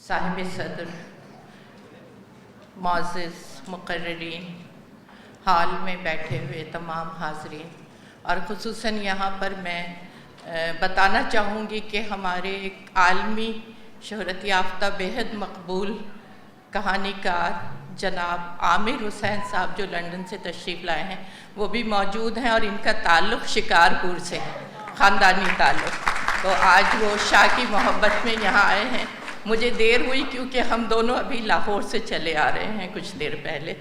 صاحب صدر، معزز مقررین، ہال میں بیٹھے ہوئے تمام حاضرین، اور خصوصاً یہاں پر میں بتانا چاہوں گی کہ ہمارے ایک عالمی شہرت یافتہ بہت مقبول کہانی کار جناب عامر حسین صاحب جو لندن سے تشریف لائے ہیں وہ بھی موجود ہیں، اور ان کا تعلق شکارپور سے ہے، خاندانی تعلق۔ تو آج وہ شاہ کی محبت میں یہاں آئے ہیں۔ مجھے دیر ہوئی کیونکہ ہم دونوں ابھی لاہور سے چلے آ رہے ہیں کچھ دیر پہلے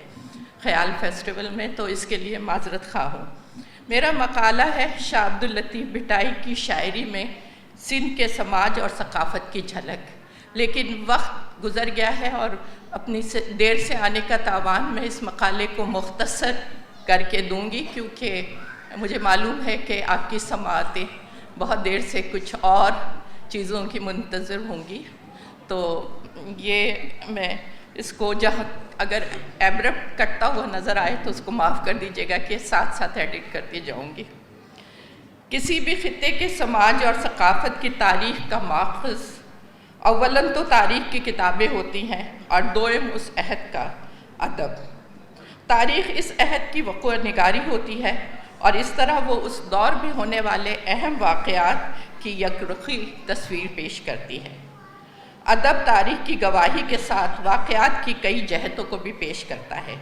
خیال فیسٹیول میں، تو اس کے لیے معذرت خواہ ہوں۔ میرا مقالہ ہے شاہ عبداللطیف بھٹائی کی شاعری میں سندھ کے سماج اور ثقافت کی جھلک، لیکن وقت گزر گیا ہے اور اپنی دیر سے آنے کا تاوان میں اس مقالے کو مختصر کر کے دوں گی، کیونکہ مجھے معلوم ہے کہ آپ کی سماعتیں بہت دیر سے کچھ اور چیزوں کی منتظر ہوں گی۔ تو یہ میں اس کو جہاں اگر ایبرپٹ کٹتا ہوا نظر آئے تو اس کو معاف کر دیجیے گا کہ ساتھ ساتھ ایڈٹ کرتی جاؤں گی۔ کسی بھی خطے کے سماج اور ثقافت کی تاریخ کا ماخذ اولاً تو تاریخ کی کتابیں ہوتی ہیں اور دوم اس عہد کا ادب۔ تاریخ اس عہد کی وقوع نگاری ہوتی ہے اور اس طرح وہ اس دور میں ہونے والے اہم واقعات کی یکرخی تصویر پیش کرتی ہے۔ ادب تاریخ کی گواہی کے ساتھ واقعات کی کئی جہتوں کو بھی پیش کرتا ہے۔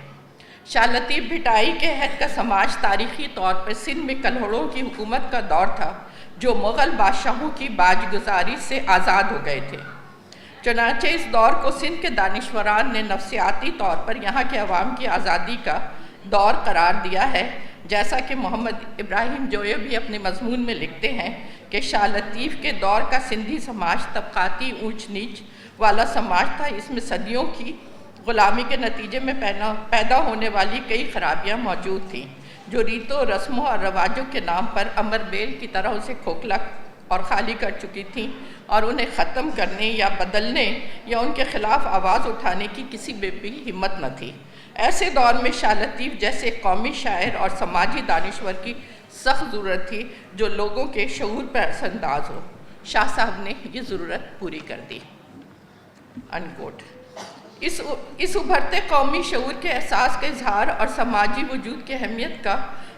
شاہ لطیف بھٹائی کے عہد کا سماج تاریخی طور پر سندھ میں کلہڑوں کی حکومت کا دور تھا جو مغل بادشاہوں کی باج گزاری سے آزاد ہو گئے تھے۔ چنانچہ اس دور کو سندھ کے دانشوران نے نفسیاتی طور پر یہاں کے عوام کی آزادی کا دور قرار دیا ہے، جیسا کہ محمد ابراہیم جویہ بھی اپنے مضمون میں لکھتے ہیں کہ شاہ لطیف کے دور کا سندھی سماج طبقاتی اونچ نیچ والا سماج تھا۔ اس میں صدیوں کی غلامی کے نتیجے میں پیدا ہونے والی کئی خرابیاں موجود تھیں جو ریتوں رسموں اور رواجوں کے نام پر امر بیل کی طرح اسے کھوکھلا اور خالی کر چکی تھیں، اور انہیں ختم کرنے یا بدلنے یا ان کے خلاف آواز اٹھانے کی کسی بھی ہمت نہ تھی۔ ایسے دور میں شاہ لطیف جیسے قومی شاعر اور سماجی دانشور کی سخت ضرورت تھی جو لوگوں کے شعور پر اثر انداز ہو۔ شاہ صاحب نے یہ ضرورت پوری کر دی۔ انکوٹ۔ اس ابھرتے قومی شعور کے احساس کا اظہار اور سماجی وجود کی اہمیت کا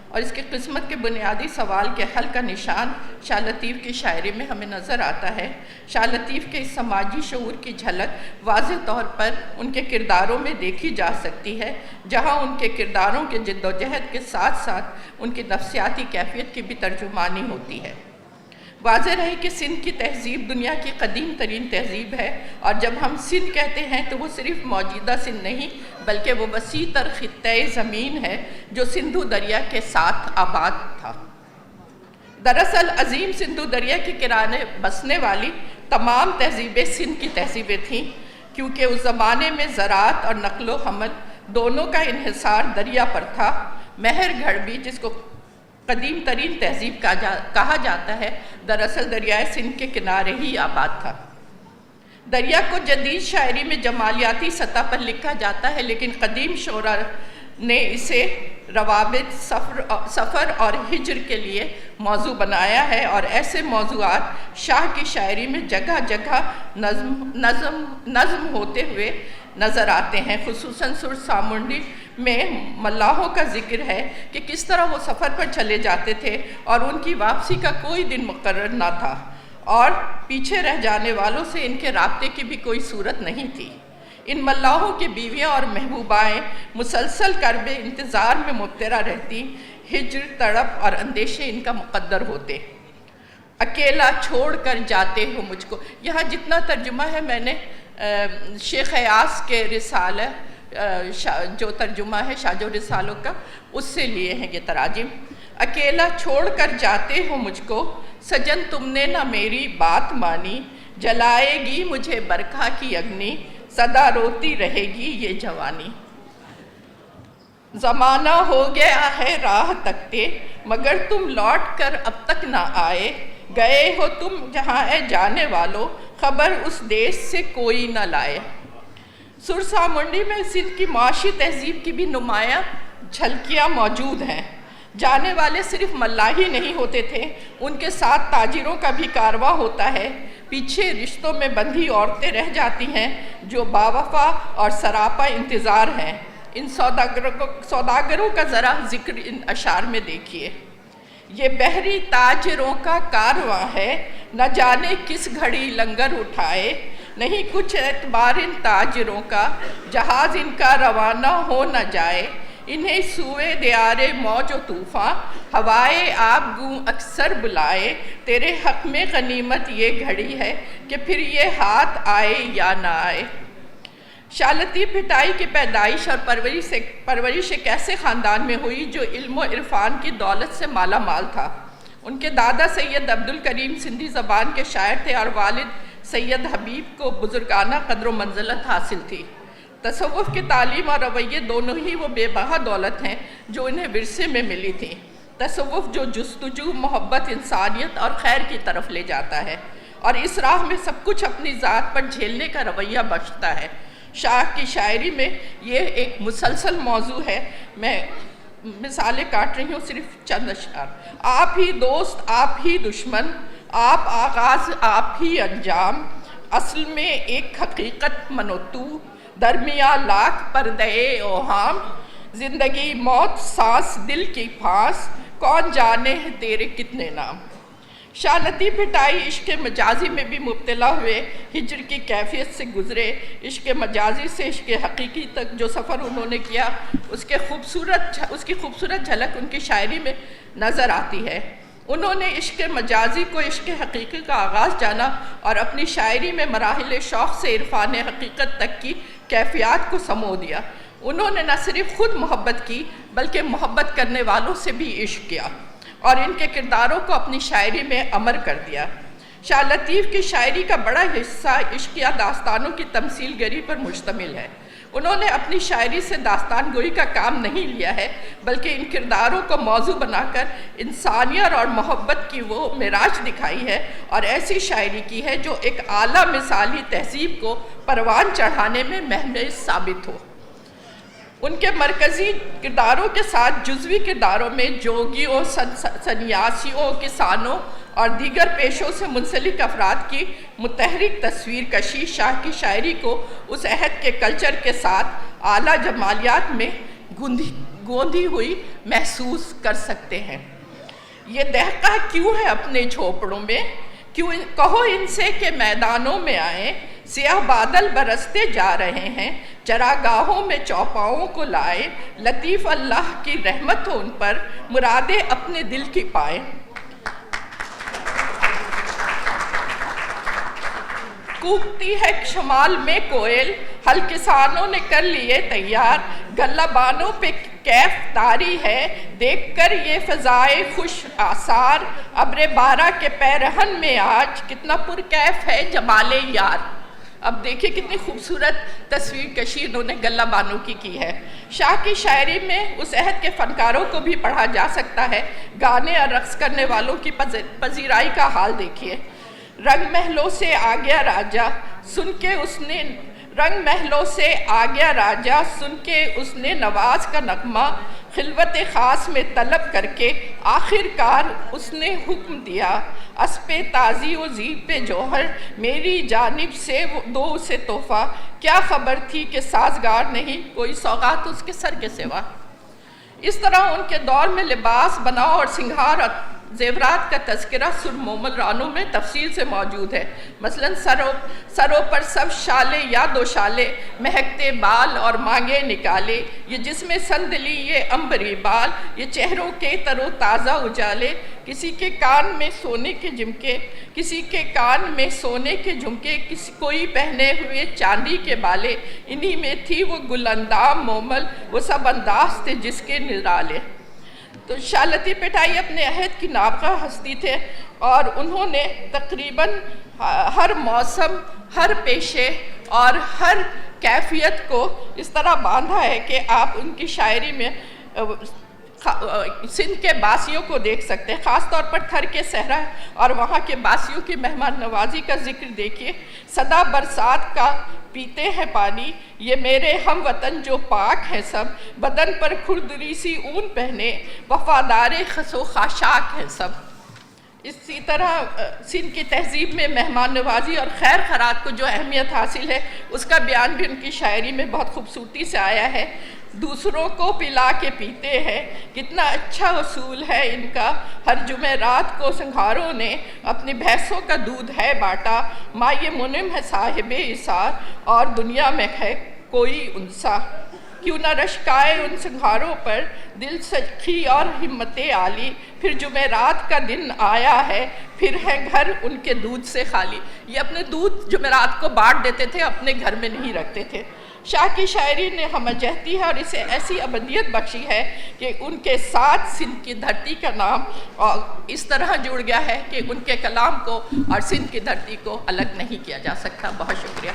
اور اس کی قسمت کے بنیادی سوال کے حل کا نشان شاہ لطیف کی شاعری میں ہمیں نظر آتا ہے۔ شاہ لطیف کے اس سماجی شعور کی جھلک واضح طور پر ان کے کرداروں میں دیکھی جا سکتی ہے، جہاں ان کے کرداروں کے جد و جہد کے ساتھ ساتھ ان کی نفسیاتی کیفیت کی بھی ترجمانی ہوتی ہے۔ واضح رہے کہ سندھ کی تہذیب دنیا کی قدیم ترین تہذیب ہے، اور جب ہم سندھ کہتے ہیں تو وہ صرف موجودہ سندھ نہیں بلکہ وہ وسیع تر خطۂ زمین ہے جو سندھو دریا کے ساتھ آباد تھا۔ دراصل عظیم سندھو دریا کے کنارے بسنے والی تمام تہذیبیں سندھ کی تہذیبیں تھیں، کیونکہ اس زمانے میں زراعت اور نقل و حمل دونوں کا انحصار دریا پر تھا۔ مہر گڑھ بھی جس کو قدیم ترین تہذیب کہا جاتا ہے، دراصل دریائے سندھ کے کنارے ہی آباد تھا۔ دریا کو جدید شاعری میں جمالیاتی سطح پر لکھا جاتا ہے، لیکن قدیم شعراء نے اسے روابط، سفر اور ہجر کے لیے موضوع بنایا ہے، اور ایسے موضوعات شاہ کی شاعری میں جگہ جگہ نظم ہوتے ہوئے نظر آتے ہیں۔ خصوصاً سر سامنڈی میں ملاحوں کا ذکر ہے کہ کس طرح وہ سفر پر چلے جاتے تھے اور ان کی واپسی کا کوئی دن مقرر نہ تھا، اور پیچھے رہ جانے والوں سے ان کے رابطے کی بھی کوئی صورت نہیں تھی۔ ان ملاحوں کی بیویاں اور محبوبائیں مسلسل کرب انتظار میں مبتلا رہتی، ہجر، تڑپ اور اندیشے ان کا مقدر ہوتے۔ اکیلا چھوڑ کر جاتے ہو مجھ کو، یہاں جتنا ترجمہ ہے میں نے شیخ ایاس کے رسالہ جو ترجمہ ہے شاجو رسالوں کا، اس سے لیے ہیں یہ تراجم۔ اکیلا چھوڑ کر جاتے ہو مجھ کو، سجن تم نے نہ میری بات مانی، جلائے گی مجھے برکھا کی اگنی، سدا روتی رہے گی یہ جوانی۔ زمانہ ہو گیا ہے راہ تکتے، مگر تم لوٹ کر اب تک نہ آئے، گئے ہو تم جہاں اے جانے والو، خبر اس دیش سے کوئی نہ لائے۔ سر سامنڈی میں سندھ کی معاشی تہذیب کی بھی نمایاں جھلکیاں موجود ہیں۔ جانے والے صرف ملاح ہی نہیں ہوتے تھے، ان کے ساتھ تاجروں کا بھی کارواں ہوتا ہے۔ پیچھے رشتوں میں بندھی عورتیں رہ جاتی ہیں جو باوفا اور سراپا انتظار ہیں۔ ان سوداگروں کا ذرا ذکر ان اشعار میں دیکھیے۔ یہ بحری تاجروں کا کارواں ہے، نہ جانے کس گھڑی لنگر اٹھائے، نہیں کچھ اعتبار ان تاجروں کا، جہاز ان کا روانہ ہو نہ جائے، انہیں سوئے دیار موج و طوفاں، ہوائے آب گوں اکثر بلائے، تیرے حق میں غنیمت یہ گھڑی ہے کہ پھر یہ ہاتھ آئے یا نہ آئے۔ شاہ لطیف بھٹائی کی پیدائش اور پرورش ایک ایسے خاندان میں ہوئی جو علم و عرفان کی دولت سے مالا مال تھا۔ ان کے دادا سید عبدالکریم سندھی زبان کے شاعر تھے اور والد سید حبیب کو بزرگانہ قدر و منزلت حاصل تھی۔ تصوف کی تعلیم اور رویے دونوں ہی وہ بے بہا دولت ہیں جو انہیں ورثے میں ملی تھی۔ تصوف جو جستجو، محبت، انسانیت اور خیر کی طرف لے جاتا ہے اور اس راہ میں سب کچھ اپنی ذات پر جھیلنے کا رویہ بخشتا ہے۔ شاہ کی شاعری میں یہ ایک مسلسل موضوع ہے۔ میں مثالیں کاٹ رہی ہوں، صرف چند اشعار۔ آپ ہی دوست، آپ ہی دشمن، آپ آغاز، آپ ہی انجام، اصل میں ایک حقیقت من و تو، درمیاں لاکھ پردے اوہام، زندگی موت سانس دل کی پھانس، کون جانے ہیں تیرے کتنے نام۔ شاہ لطیف بھٹائی عشق مجازی میں بھی مبتلا ہوئے، ہجر کی کیفیت سے گزرے۔ عشق مجازی سے عشق حقیقی تک جو سفر انہوں نے کیا، اس کی خوبصورت جھلک ان کی شاعری میں نظر آتی ہے۔ انہوں نے عشق مجازی کو عشق حقیقی کا آغاز جانا اور اپنی شاعری میں مراحل شوق سے عرفان حقیقت تک کی کیفیات کو سمو دیا۔ انہوں نے نہ صرف خود محبت کی بلکہ محبت کرنے والوں سے بھی عشق کیا اور ان کے کرداروں کو اپنی شاعری میں امر کر دیا۔ شاہ لطیف کی شاعری کا بڑا حصہ عشقیہ داستانوں کی تمثیل گری پر مشتمل ہے۔ انہوں نے اپنی شاعری سے داستان گوئی کا کام نہیں لیا ہے بلکہ ان کرداروں کو موضوع بنا کر انسانیت اور محبت کی وہ معراج دکھائی ہے اور ایسی شاعری کی ہے جو ایک اعلیٰ مثالی تہذیب کو پروان چڑھانے میں محض ثابت ہو۔ ان کے مرکزی کرداروں کے ساتھ جزوی کرداروں میں جوگیوں، سنیاسیوں، کسانوں اور دیگر پیشوں سے منسلک افراد کی متحرک تصویر کشی شاہ کی شاعری کو اس عہد کے کلچر کے ساتھ اعلیٰ جمالیات میں گوندھی ہوئی محسوس کر سکتے ہیں۔ یہ دہقہ کیوں ہے اپنے جھوپڑوں میں، کیوں کہو ان سے کہ میدانوں میں آئیں، سیاہ بادل برستے جا رہے ہیں، چراگاہوں میں چوپاؤں کو لائے، لطیف اللہ کی رحمت ہو ان پر، مرادیں اپنے دل کی پائیں۔ کوکتی ہے شمال میں کوئل، ہل کسانوں نے کر لیے تیار، گلہ بانوں پہ کیف تاری ہے، دیکھ کر یہ فضائے خوش آثار، ابر بارہ کے پیرہن میں آج کتنا پرکیف ہے جمال یار۔ اب دیکھیں کتنی خوبصورت تصویر کشی انہوں نے گلہ بانوں کی ہے۔ شاہ کی شاعری میں اس عہد کے فنکاروں کو بھی پڑھا جا سکتا ہے۔ گانے اور رقص کرنے والوں کی پذیرائی کا حال دیکھیے۔ رنگ محلوں سے آ گیا راجہ سن کے اس نے، رنگ محلوں سے آ گیا راجہ سن کے اس نے نواز کا نغمہ، خلوت خاص میں طلب کر کے آخر کار اس نے حکم دیا، اسپِ تازی و زیب جوہر میری جانب سے دو اسے تحفہ، کیا خبر تھی کہ سازگار نہیں کوئی سوغات اس کے سر کے سوا۔ اس طرح ان کے دور میں لباس بناؤ اور سنگھار اور زیورات کا تذکرہ سر مومل رانوں میں تفصیل سے موجود ہے۔ مثلاً سروں پر سب شالے یا دو شالے، مہکتے بال اور مانگے نکالے، یہ جسم سندلی یہ عنبری بال، یہ چہروں کے تر و تازہ اجالے، کسی کے کان میں سونے کے جھمکے، کسی کے کان میں سونے کے جھمکے، کوئی پہنے ہوئے چاندی کے بالے، انہی میں تھی وہ گل اندام مومل، وہ سب انداز تھے جس کے نرالے۔ تو شاہ لطیف بھٹائی اپنے عہد کی نابغہ ہستی تھے اور انہوں نے تقریباً ہر موسم، ہر پیشے اور ہر کیفیت کو اس طرح باندھا ہے کہ آپ ان کی شاعری میں سندھ کے باسیوں کو دیکھ سکتے ہیں، خاص طور پر تھر کے صحرا اور وہاں کے باسیوں کی مہمان نوازی کا ذکر دیکھیے۔ صدا برسات کا پیتے ہیں پانی، یہ میرے ہم وطن جو پاک ہیں سب، بدن پر کھردری سی اون پہنے، وفادار خس و خاشاک ہیں سب۔ اسی طرح سندھ کی تہذیب میں مہمان نوازی اور خیر خیرات کو جو اہمیت حاصل ہے اس کا بیان بھی ان کی شاعری میں بہت خوبصورتی سے آیا ہے۔ دوسروں کو پلا کے پیتے ہیں، کتنا اچھا اصول ہے ان کا۔ ہر جمعرات کو سنگھاروں نے اپنی بھینسوں کا دودھ ہے باٹا، مائے منم ہے صاحب اثار اور دنیا میں ہے کوئی انسا۔ کیوں نہ رشکائے ان سنگھاروں پر دل سچی اور ہمت عالی، پھر جمعرات کا دن آیا ہے، پھر ہے گھر ان کے دودھ سے خالی۔ یہ اپنے دودھ جمعرات کو بانٹ دیتے تھے، اپنے گھر میں نہیں رکھتے تھے۔ شاہ کی شاعری نے ہمہ جہتی ہے اور اسے ایسی ابدیت بخشی ہے کہ ان کے ساتھ سندھ کی دھرتی کا نام اس طرح جڑ گیا ہے کہ ان کے کلام کو اور سندھ کی دھرتی کو الگ نہیں کیا جا سکتا۔ بہت شکریہ۔